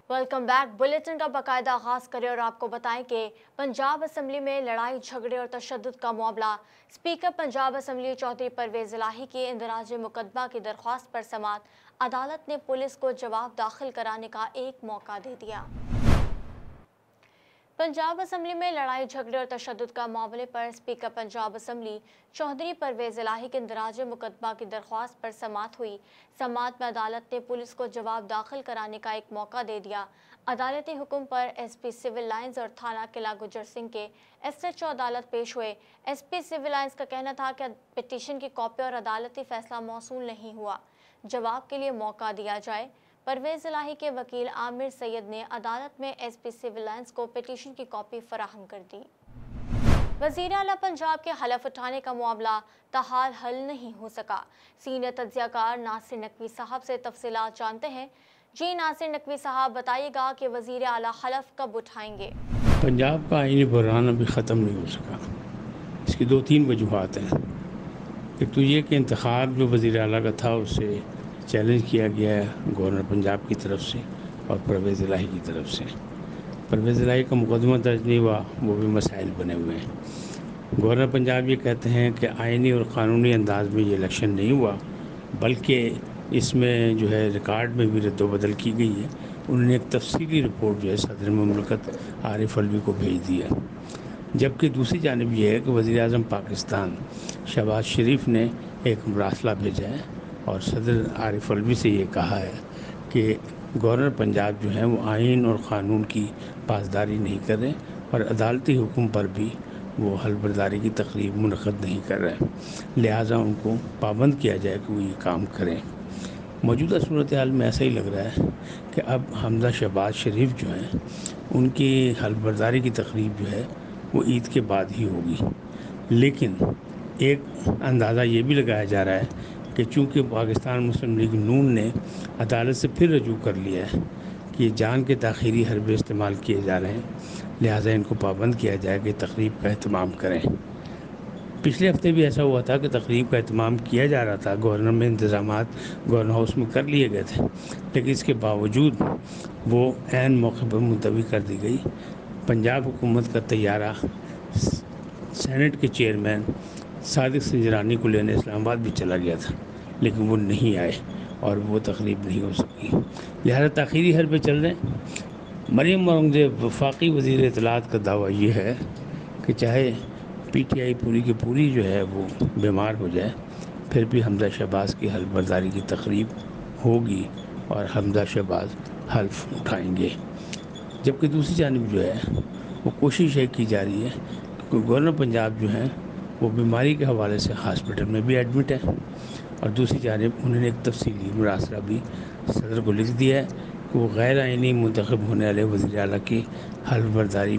Welcome back. Bulletin का बाकायदा आगाज करें और आपको बताएं कि पंजाब असम्बली में लड़ाई झगड़े और तशद्दुद का मामला। स्पीकर पंजाब असम्बली चौधरी परवेज इलाही की इंदराज मुकदमा की दरख्वास्त पर समात। अदालत ने पुलिस को जवाब दाखिल कराने का एक मौका दे दिया। पंजाब असम्बली में लड़ाई झगड़े और तशद्दुद का मामले पर स्पीकर पंजाब असम्बली चौधरी परवेज इलाही के इंदराज मुकदमा की दरख्वास्त पर समात हुई। समात में अदालत ने पुलिस को जवाब दाखिल कराने का एक मौका दे दिया। अदालती हुक्म पर एसपी सिविल लाइंस और थाना किला गुजर सिंह के एसएचओ अदालत पेश हुए। एसपी सिविल लाइंस का कहना था कि पिटीशन की कॉपी और अदालती फैसला मौसूल नहीं हुआ, जवाब के लिए मौका दिया जाए। परवेज इलाही के वकील आमिर सैयद ने अदालत में एसपी सिविल लाइंस को पिटीशन की कॉपी फराहम कर दी। वज़ीर आला पंजाब के हलफ उठाने का मामला ताहाल हल नहीं हो सका। सीनियर तज्ज़ियाकार नासिर नकवी साहब से तफसीलात जानते हैं। जी नासिर नकवी साहब, बताइएगा कि वज़ीर आला हलफ कब उठाएंगे? पंजाब का आईनी बहरान अभी ख़त्म नहीं हो सका। इसकी दो तीन वजूहात हैं। एक तो ये कि इंतखाब जो वज़ीर आला का था उससे चैलेंज किया गया है गवर्नर पंजाब की तरफ से और परवेज़ इलाही की तरफ से। परवेज़ इलाही का मुकदमा दर्ज नहीं हुआ, वो भी मसाइल बने हुए हैं। गवर्नर पंजाब ये कहते हैं कि आइनी और क़ानूनी अंदाज में ये इलेक्शन नहीं हुआ, बल्कि इसमें जो है रिकॉर्ड में भी रद्दोबदल की गई है। उन्होंने एक तफसीली रिपोर्ट जो है सदर मुमलकत आरिफ अलवी को भेज दी है। जबकि दूसरी जानिब यह है कि वज़ीर आज़म पाकिस्तान शहबाज शरीफ ने एक मरासला भेजा है और सदर आरिफ अलवी से ये कहा है कि गवर्नर पंजाब जो हैं वो आइन और क़ानून की पासदारी नहीं कर रहे और अदालती हुक्म पर भी वो हलबर्दारी की तकरीब मुनक़्क़द नहीं कर रहे, लिहाजा उनको पाबंद किया जाए कि वो ये काम करें। मौजूदा सूरत हाल में ऐसा ही लग रहा है कि अब हमज़ा शहबाज शरीफ जो हैं उनकी हलबर्दारी की तकरीब जो है वो ईद के बाद ही होगी। लेकिन एक अंदाज़ा ये भी लगाया जा रहा है कि चूँकि पाकिस्तान मुस्लिम लीग नून ने अदालत से फिर रजू कर लिया है कि जान के ताख़ीरी हरबे इस्तेमाल किए जा रहे हैं, लिहाजा इनको पाबंद किया जाए कि तकरीब का एहतमाम करें। पिछले हफ्ते भी ऐसा हुआ था कि तकरीब का एहतमाम किया जा रहा था, गवर्नर में इंतज़ामात गवर्नर हाउस में कर लिए गए थे, लेकिन इसके बावजूद वो ऐन मौके पर मुलतवी कर दी गई। पंजाब हुकूमत का तैयारा सेनेट के चेयरमैन सादिक सिंजरानी को लेने इस्लामाबाद भी चला गया था, लेकिन वो नहीं आए और वो तकरीब नहीं हो सकी, लिहाजा ताख़ीरी हरबे चल रहे हैं। मरीम औरंगज़ेब वफाकी वज़ीर इत्तलात का दावा ये है कि चाहे पीटीआई पूरी की पूरी जो है वो बीमार हो जाए, फिर भी हमज़ा शहबाज की हल्फबर्दारी की तकरीब होगी और हमज़ा शहबाज हल्फ उठाएंगे। जबकि दूसरी जानिब जो है वो कोशिश ये की जा रही है कि गवर्नर पंजाब जो हैं वो बीमारी के हवाले से हॉस्पिटल में भी एडमिट है और दूसरी जानिब उन्होंने एक तफसीली मुरासला भी सदर को लिख दिया है कि वो गैर आइनी मुंतखब होने वाले वज़ीर आला की हल्फबर्दारी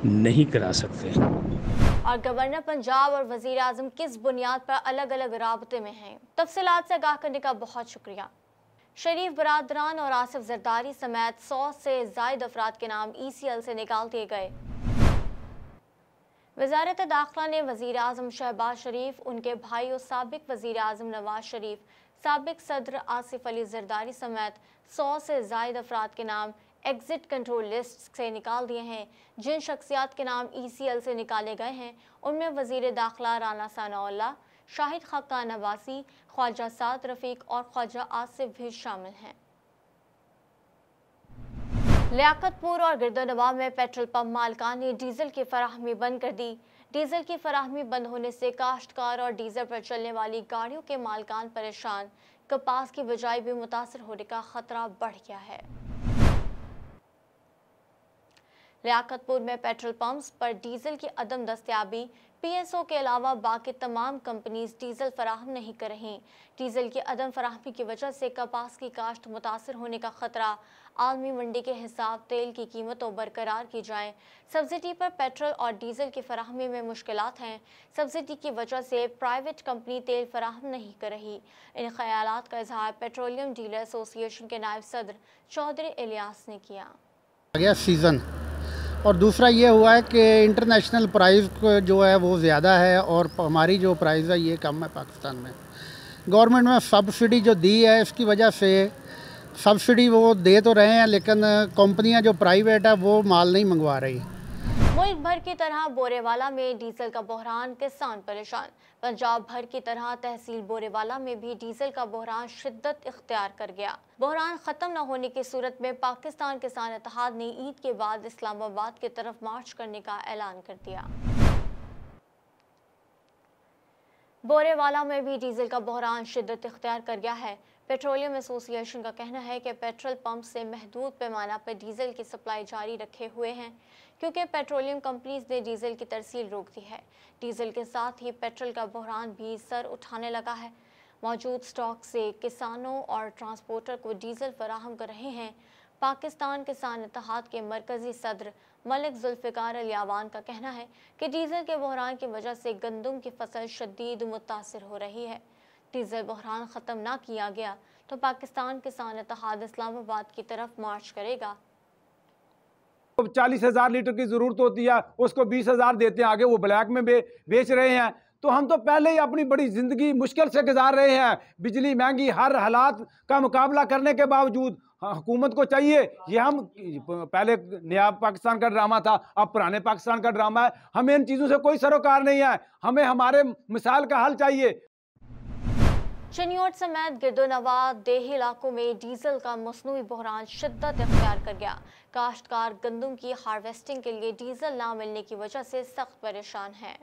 नहीं करा सकते। और गवर्नर पंजाब और वज़ीर आज़म किस बुनियाद पर अलग अलग राबते में हैं? तफसीलात से आगाह करने का बहुत शुक्रिया। शरीफ बरादरान और आसिफ जरदारी समेत 100 से ज़ायद अफराद के नाम ECL से निकाल दिए गए। वज़ारत दाखिला ने वज़ीर आज़म शहबाज शरीफ, उनके भाई और साबिक वज़ीर आज़म नवाज शरीफ, साबिक सदर आसिफ अली जरदारी समेत 100 से ज़ायद अफराद के नाम एग्ज़िट कंट्रोल लिस्ट से निकाल दिए हैं। जिन शख्सियात के नाम ECL से निकाले गए हैं उनमें वज़ीर दाखिला राना सनाउल्लाह, शाहिद खाकान नवासी, ख्वाजा साद रफ़ीक और ख्वाजा आसिफ भी शामिल हैं। लियाकतपुर और गिरदोनवा में पेट्रोल पंप मालिकान ने डीजल की फराहमी बंद कर दी। डीजल की फराहमी बंद होने से काश्तकार और डीजल पर चलने वाली गाड़ियों के मालिकान परेशान। कपास की बिजाई भी मुतासर होने का खतरा बढ़ गया है। लियाकतपुर में पेट्रोल पंप्स पर डीजल की अदम दस्तयाबी, PSO के अलावा बाकी तमाम कंपनीज डीजल फराहम नहीं कर रहीं। डीजल की अदम फराहमी की वजह से कपास की काश्त मुतासर होने का खतरा। आलमी मंडी के हिसाब तेल की कीमतों बरकरार की जाएं। सब्सिडी पर पेट्रोल और डीजल की फराहमी में मुश्किलात हैं। सब्सिडी की वजह से प्राइवेट कंपनी तेल फराहम नहीं कर रही। इन ख्यालात का इजहार पेट्रोलियम डीलर एसोसिएशन के नायब सदर चौधरी इलियास ने किया। गया सीज़न और दूसरा ये हुआ है कि इंटरनेशनल प्राइस जो है वो ज़्यादा है और हमारी जो प्राइस है ये कम है पाकिस्तान में। गवर्नमेंट में सब्सिडी जो दी है इसकी वजह से सब्सिडी वो दे तो रहे हैं लेकिन कंपनियां जो प्राइवेट है वो माल नहीं मंगवा रही। मुल्क भर की तरह बोरेवाला में डीजल का बहरान, किसान परेशान। पंजाब भर की तरह तहसील बोरेवाला में भी डीजल का बहरान शिद्दत इख्तियार कर गया। बहरान खत्म न होने की सूरत में पाकिस्तान किसान इत्तेहाद ने ईद के बाद इस्लामाबाद की तरफ मार्च करने का ऐलान कर दिया। बोरेवाला में भी डीजल का बहरान शिद्दत इख्तियार कर गया है। पेट्रोलियम एसोसिएशन का कहना है कि पेट्रोल पंप से महदूद पैमाना पर डीजल की सप्लाई जारी रखे हुए हैं क्योंकि पेट्रोलियम कंपनीज ने डीजल की तरसील रोक दी है। डीजल के साथ ही पेट्रोल का बहरान भी सर उठाने लगा है। मौजूद स्टॉक से किसानों और ट्रांसपोर्टर को डीजल फराहम कर रहे हैं। पाकिस्तान किसान इत्तेहाद के मरकजी सदर मलिक जुल्फ़िकार अली आवान का कहना है कि डीजल के बहरान की वजह से गंदम की फसल शदीद मुतासिर हो रही है। डीजल बहरान ख़त्म ना किया गया तो पाकिस्तान किसान इत्तेहाद इस्लामाबाद की तरफ मार्च करेगा। 40,000 लीटर की ज़रूरत होती है, उसको 20,000 देते हैं, आगे वो ब्लैक में बेच रहे हैं। तो हम तो पहले ही अपनी बड़ी ज़िंदगी मुश्किल से गुजार रहे हैं। बिजली महंगी, हर हालात का मुकाबला करने के बावजूद हुकूमत को चाहिए, ये हम पहले नया पाकिस्तान का ड्रामा था, अब पुराने पाकिस्तान का ड्रामा है। हमें इन चीज़ों से कोई सरोकार नहीं है, हमें हमारे मिसाल का हल चाहिए। चिन्योट समेत गिरदोनवा देही इलाकों में डीजल का मसनूई बहरान शिद्दत इख्तियार कर गया। काश्तकार गंदम की हार्वेस्टिंग के लिए डीजल ना मिलने की वजह से सख्त परेशान हैं।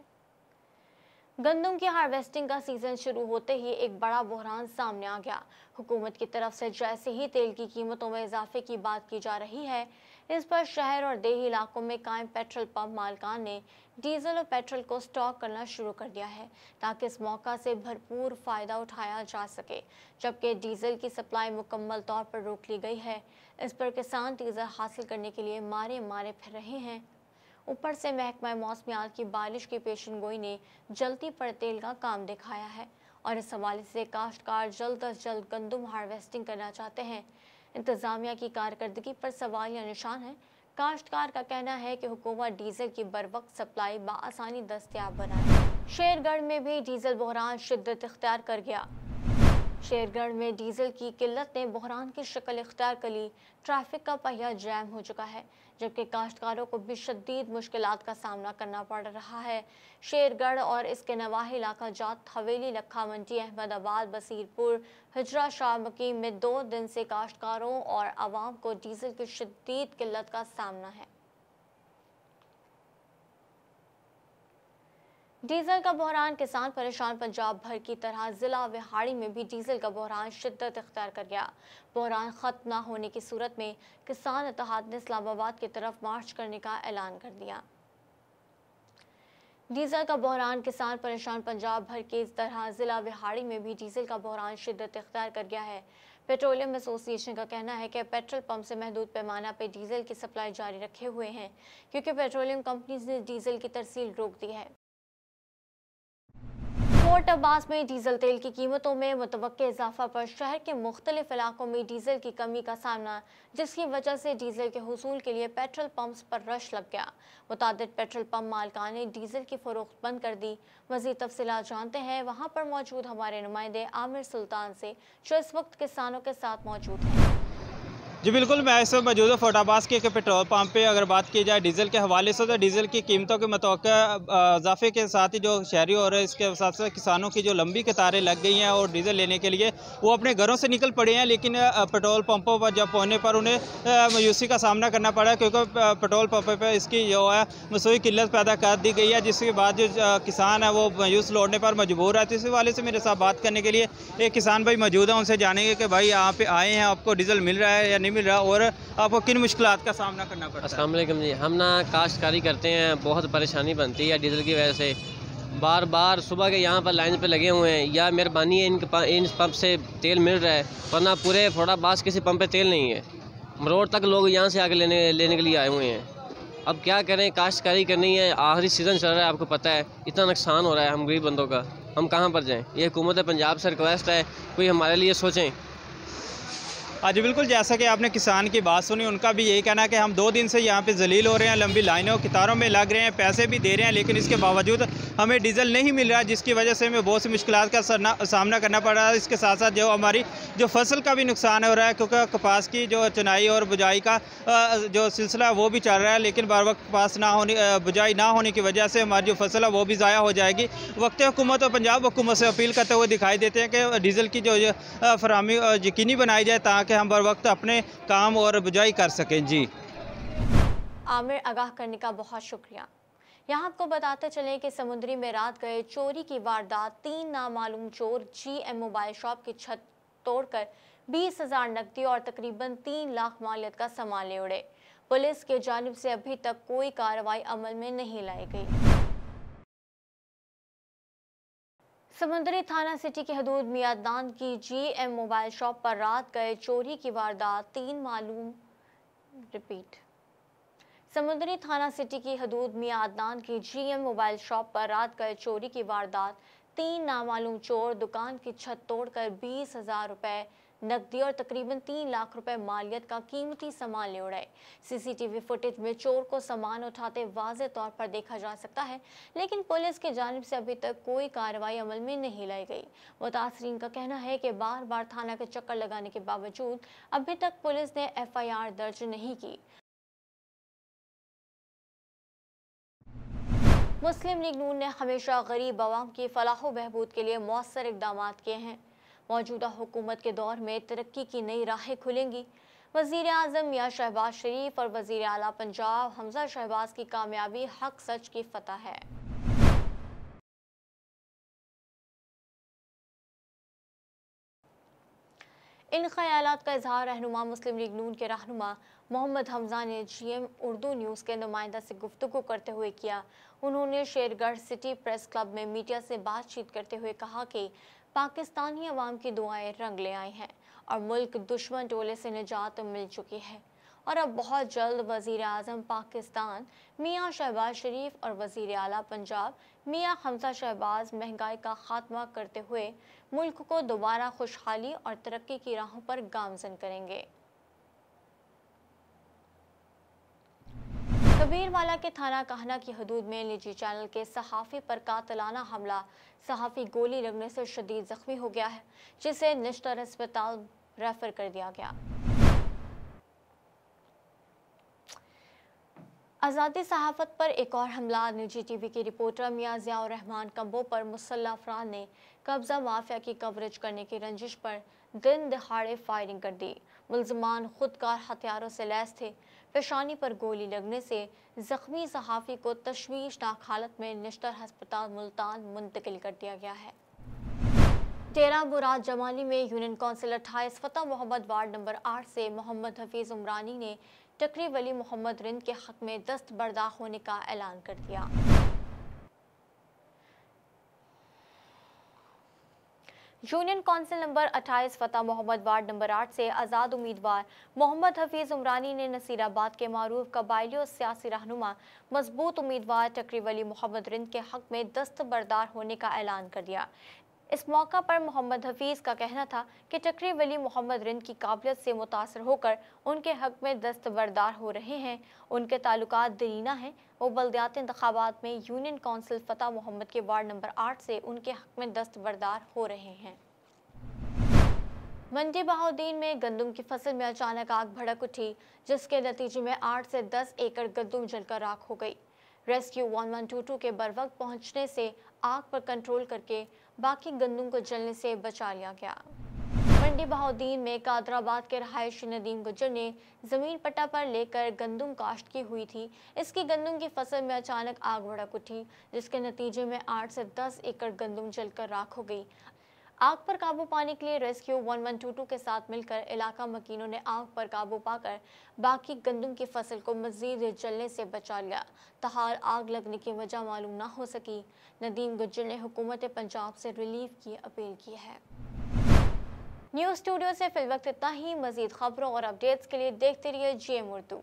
गंदम की हार्वेस्टिंग का सीजन शुरू होते ही एक बड़ा बहरान सामने आ गया। हुकूमत की तरफ से जैसे ही तेल की कीमतों में इजाफे की बात की जा रही है, इस पर शहर और देही इलाकों में कायम पेट्रोल पंप मालिकान ने डीजल और पेट्रोल को स्टॉक करना शुरू कर दिया है ताकि इस मौका से भरपूर फ़ायदा उठाया जा सके। जबकि डीजल की सप्लाई मुकम्मल तौर पर रोक ली गई है। इस पर किसान डीजल हासिल करने के लिए मारे मारे फिर रहे हैं। ऊपर से महकमा मौसमियात की बारिश की पेशनगोई ने जल्दी पर तेल का काम दिखाया है और इस हवाले से काश्तकार जल्द अज जल्द गंदम हार्वेस्टिंग करना चाहते हैं। इंतज़ामिया की कारकर्दगी पर सवाल या निशान है। काश्तकार का कहना है कि हुकूमत डीजल की बरवक्त सप्लाई बआसानी दस्तयाब बनाए। शेरगढ़ में भी डीजल बहरान शिद्दत इख्तियार कर गया। शेरगढ़ में डीजल की किल्लत ने बहरान की शक्ल इख्तियार कर ली। ट्रैफिक का पहिया जैम हो चुका है जबकि काश्तकारों को भी शदीद मुश्किलात का सामना करना पड़ रहा है। शेरगढ़ और इसके नवाही इलाका जात, हवेली, लखा मंडी, अहमदाबाद, बसीरपुर, हिजरा शाह मकीम में 2 दिन से काश्तकारों और आवाम को डीजल की शदीद किल्लत का सामना है। डीजल का बहरान किसान परेशान। पंजाब भर की तरह जिला विहाड़ी में भी डीजल का बहरान शिद्दत इख्तियार कर गया। बहरान खत्म न होने की सूरत में किसान इत्तेहाद ने इस्लामाबाद की तरफ मार्च करने का ऐलान कर दिया। डीजल का बहरान किसान परेशान। पंजाब भर की इस तरह जिला विहाड़ी में भी डीजल का बहरान शिद्दत इख्तियार कर गया है। पेट्रोलियम एसोसिएशन का कहना है कि पेट्रोल पंप से महदूद पैमाना पर डीजल की सप्लाई जारी रखे हुए हैं क्योंकि पेट्रोलियम कंपनीज ने डीजल की तरसील रोक दी है। कोट अब्बास में डीजल तेल की कीमतों में मुतवक्के इजाफा पर शहर के मुख्तलिफ इलाकों में डीजल की कमी का सामना, जिसकी वजह से डीजल के हुसूल के लिए पेट्रोल पंप्स पर रश लग गया। मुतादिद पेट्रोल पंप मालिकान ने डीजल की फरोख्त बंद कर दी। मज़ीद तफसीलात जानते हैं वहाँ पर मौजूद हमारे नुमाइंदे आमिर सुल्तान से, जो इस वक्त किसानों के साथ मौजूद हैं। जी बिल्कुल, मैं इस वक्त मौजूद हूँ फोर्ट अब्बास के पेट्रोल पंप पे। अगर बात की जाए डीज़ल के हवाले से तो डीज़ल की कीमतों के मुतवक्का इजाफे के साथ ही जो शहरी और इसके साथ साथ किसानों की जो लंबी कतारें लग गई हैं और डीज़ल लेने के लिए वो अपने घरों से निकल पड़े हैं, लेकिन पेट्रोल पंपों पर जब पहुँचने पर उन्हें मायूसी का सामना करना पड़ा क्योंकि पेट्रोल पंप पर इसकी जो है मसनूई किल्लत पैदा कर दी गई है, जिसके बाद जो किसान है वो मायूस लौटने पर मजबूर है। तो इस हवाले से मेरे साथ बात करने के लिए एक किसान भाई मौजूद है, उनसे जानेंगे कि भाई यहाँ पे आए हैं, आपको डीज़ल मिल रहा है या नहीं मिल रहा और आपको किन मुश्किलात का सामना करना पड़ता है? अस्सलाम वालेकुम जी, हम ना काश्तकारी करते हैं, बहुत परेशानी बनती है डीजल की वजह से। बार बार सुबह के यहाँ पर लाइन पे लगे हुए हैं, या मेहरबानी है इन पंप से तेल मिल रहा है, वरना पूरे फोर्ट अब्बास किसी पंप पे तेल नहीं है। मरोड़ तक लोग यहाँ से आके लेने के लिए आए हुए हैं। अब क्या करें, काश्तकारी करनी है, आखिरी सीज़न चल रहा है, आपको पता है इतना नुकसान हो रहा है हम गरीब बंदों का, हम कहाँ पर जाएँ? ये हुकूमत पंजाब से रिक्वेस्ट है कोई हमारे लिए सोचें। आज बिल्कुल जैसा कि आपने किसान की बात सुनी, उनका भी यही कहना है कि हम 2 दिन से यहाँ पे जलील हो रहे हैं, लंबी लाइनों कतारों में लग रहे हैं, पैसे भी दे रहे हैं, लेकिन इसके बावजूद हमें डीजल नहीं मिल रहा, जिसकी वजह से हमें बहुत सी मुश्किलात का सामना करना पड़ रहा है। इसके साथ साथ जो हमारी जो फसल का भी नुकसान हो रहा है, क्योंकि कपास की जो चुनाई और बुझाई का जो सिलसिला है वो भी चल रहा है, लेकिन बार वक्त कपास बुझाई ना होने की वजह से हमारी जो फसल है वो भी ज़ाया हो जाएगी। वक्त हुकूमत और पंजाब हुकूमत से अपील करते हुए दिखाई देते हैं कि डीजल की जो फराहमी यकीनी बनाई जाए ताकि हम बर वक्त अपने काम और बुझाई कर सकें। जी आमिर, आगाह करने का बहुत शुक्रिया। यहाँ आपको बताते चलें कि समुद्री में रात गए चोरी की वारदात, 3 नामालूम चोर GM मोबाइल शॉप की छत तोड़कर 20,000 नकदी और तकरीबन 3 लाख मालियत का सामान ले उड़े। पुलिस की जानिब से अभी तक कोई कार्रवाई अमल में नहीं लाई गई। समुद्री थाना सिटी की हदूद मियादान की GM मोबाइल शॉप पर रात गए चोरी की वारदात, समुद्री थाना सिटी की हदूद मियादान की GM मोबाइल शॉप पर रात गए चोरी की वारदात, 3 नामालूम चोर दुकान की छत तोड़कर 20,000 रुपए नकदी और तकरीबन 3 लाख रुपए मालियत का कीमती सामान ले उड़ाए। CCTV फुटेज में चोर को सामान उठाते वाज़े तौर पर देखा जा सकता है, लेकिन पुलिस की जानिब से अभी तक कोई कार्रवाई अमल में नहीं लाई गई। मुतासरीन का कहना है कि बार बार थाना के चक्कर लगाने के बावजूद अभी तक पुलिस ने FIR दर्ज नहीं की। मुस्लिम लीग नून ने हमेशा गरीब आवाम की फलाह बहबूद के लिए मौसर इक़दामात किए हैं। मौजूदा हुकूमत के दौर में तरक्की की नई राहें खुलेंगी। वज़ीर आज़म मियां शहबाज शरीफ और वज़ीर आला पंजाब हमजा शहबाज की कामयाबी हक सच की फतह है। इन ख्यालात का इजहार रहनुमा मुस्लिम लीग नून के रहनुमा मोहम्मद हमजा ने GM उर्दू न्यूज़ के नुमाइंदा से गुफ्तगू करते हुए किया। उन्होंने शेरगढ़ सिटी प्रेस क्लब में मीडिया से बातचीत करते हुए कहा कि पाकिस्तानी अवाम की दुआएं रंग ले आई हैं और मुल्क दुश्मन टोले से निजात मिल चुकी है और अब बहुत जल्द वज़ीर आज़म पाकिस्तान मियां शहबाज शरीफ और वज़ीर आला पंजाब मियां हमजा शहबाज महंगाई का खात्मा करते हुए मुल्क को दोबारा खुशहाली और तरक्की की राहों पर गामज़न करेंगे। कबीरवाला के थाना कहना की हदूद में निजी चैनल के सहाफ़ी पर कातिलाना हमला, सहाफ़ी गोली लगने से शदीद ज़ख्मी हो गया है, जिसे निश्तर अस्पताल रेफर कर दिया गया। आज़ादी सहाफ़त पर एक और हमला, निजी TV की रिपोर्टर मियां ज़ियाउर रहमान कंबो पर मुसल्लह अफराद ने कब्ज़ा माफिया की कवरेज करने की रंजिश पर दिन दहाड़े फायरिंग कर दी। मुल्ज़िमान खुदकार हथियारों से लैस थे। पेशानी पर गोली लगने से ज़ख्मी सहाफ़ी को तशवीशनाक हालत में निश्तर अस्पताल मुल्तान मुंतकिल कर दिया गया है। डेरा मुराद जमाली में यूनियन कौंसिल 28 फतह मोहम्मद वार्ड नंबर 8 से मोहम्मद हफीज़ उमरानी ने टकरी वली मोहम्मद रिंद के हक में दस्तबरदार होने का ऐलान कर दिया। यूनियन कौंसिल नंबर 28 फतह मोहम्मद वार्ड नंबर 8 से आज़ाद उम्मीदवार मोहम्मद हफीज़ उमरानी ने नसीराबाद के मारूफ कबायली और सियासी रहनुमा मजबूत उम्मीदवार टकरी वली मोहम्मद रिंद के हक में दस्तबरदार होने का ऐलान कर दिया। इस मौका पर मोहम्मद हफीज़ का कहना था कि टकरी वली मोहम्मद रिंद की काबिलियत से मुतासर होकर उनके हक में दस्तबरदार हो रहे हैं। उनके ताल्लुकात दरीना हैं। वो बल्दियाती इंतखाबात में यूनियन कौंसिल फतह मोहम्मद के वार्ड नंबर 8 से उनके हक में दस्तबरदार हो रहे हैं। मंडी बहाउद्दीन में गंदम की फसल में अचानक आग भड़क उठी, जिसके नतीजे में 8 से 10 एकड़ गंदम जलकर राख हो गई। रेस्क्यू 1122 के बरवक्त पहुंचने से आग पर कंट्रोल करके बाकी गंदम को जलने से बचा लिया गया। मंडी बहाउद्दीन में कादराबाद के रहायशी नदीम गुज्जर ने जमीन पट्टा पर लेकर गंदम काश्त की हुई थी। इसकी गंदम की फसल में अचानक आग भड़क उठी, जिसके नतीजे में 8 से 10 एकड़ गंदम जलकर राख हो गई। आग पर काबू पाने के लिए रेस्क्यू 1122 के साथ मिलकर इलाका मकीनों ने आग पर काबू पाकर बाकी गंदम की फसल को मजीद जलने से बचा लिया। तहाल आग लगने की वजह मालूम ना हो सकी। नदीम गुज्जर ने हुकूमत पंजाब से रिलीफ की अपील की है। न्यूज़ स्टूडियो से फिलवक्त इतना ही। मजीद खबरों और अपडेट्स के लिए देखते रहिए GM उर्दू।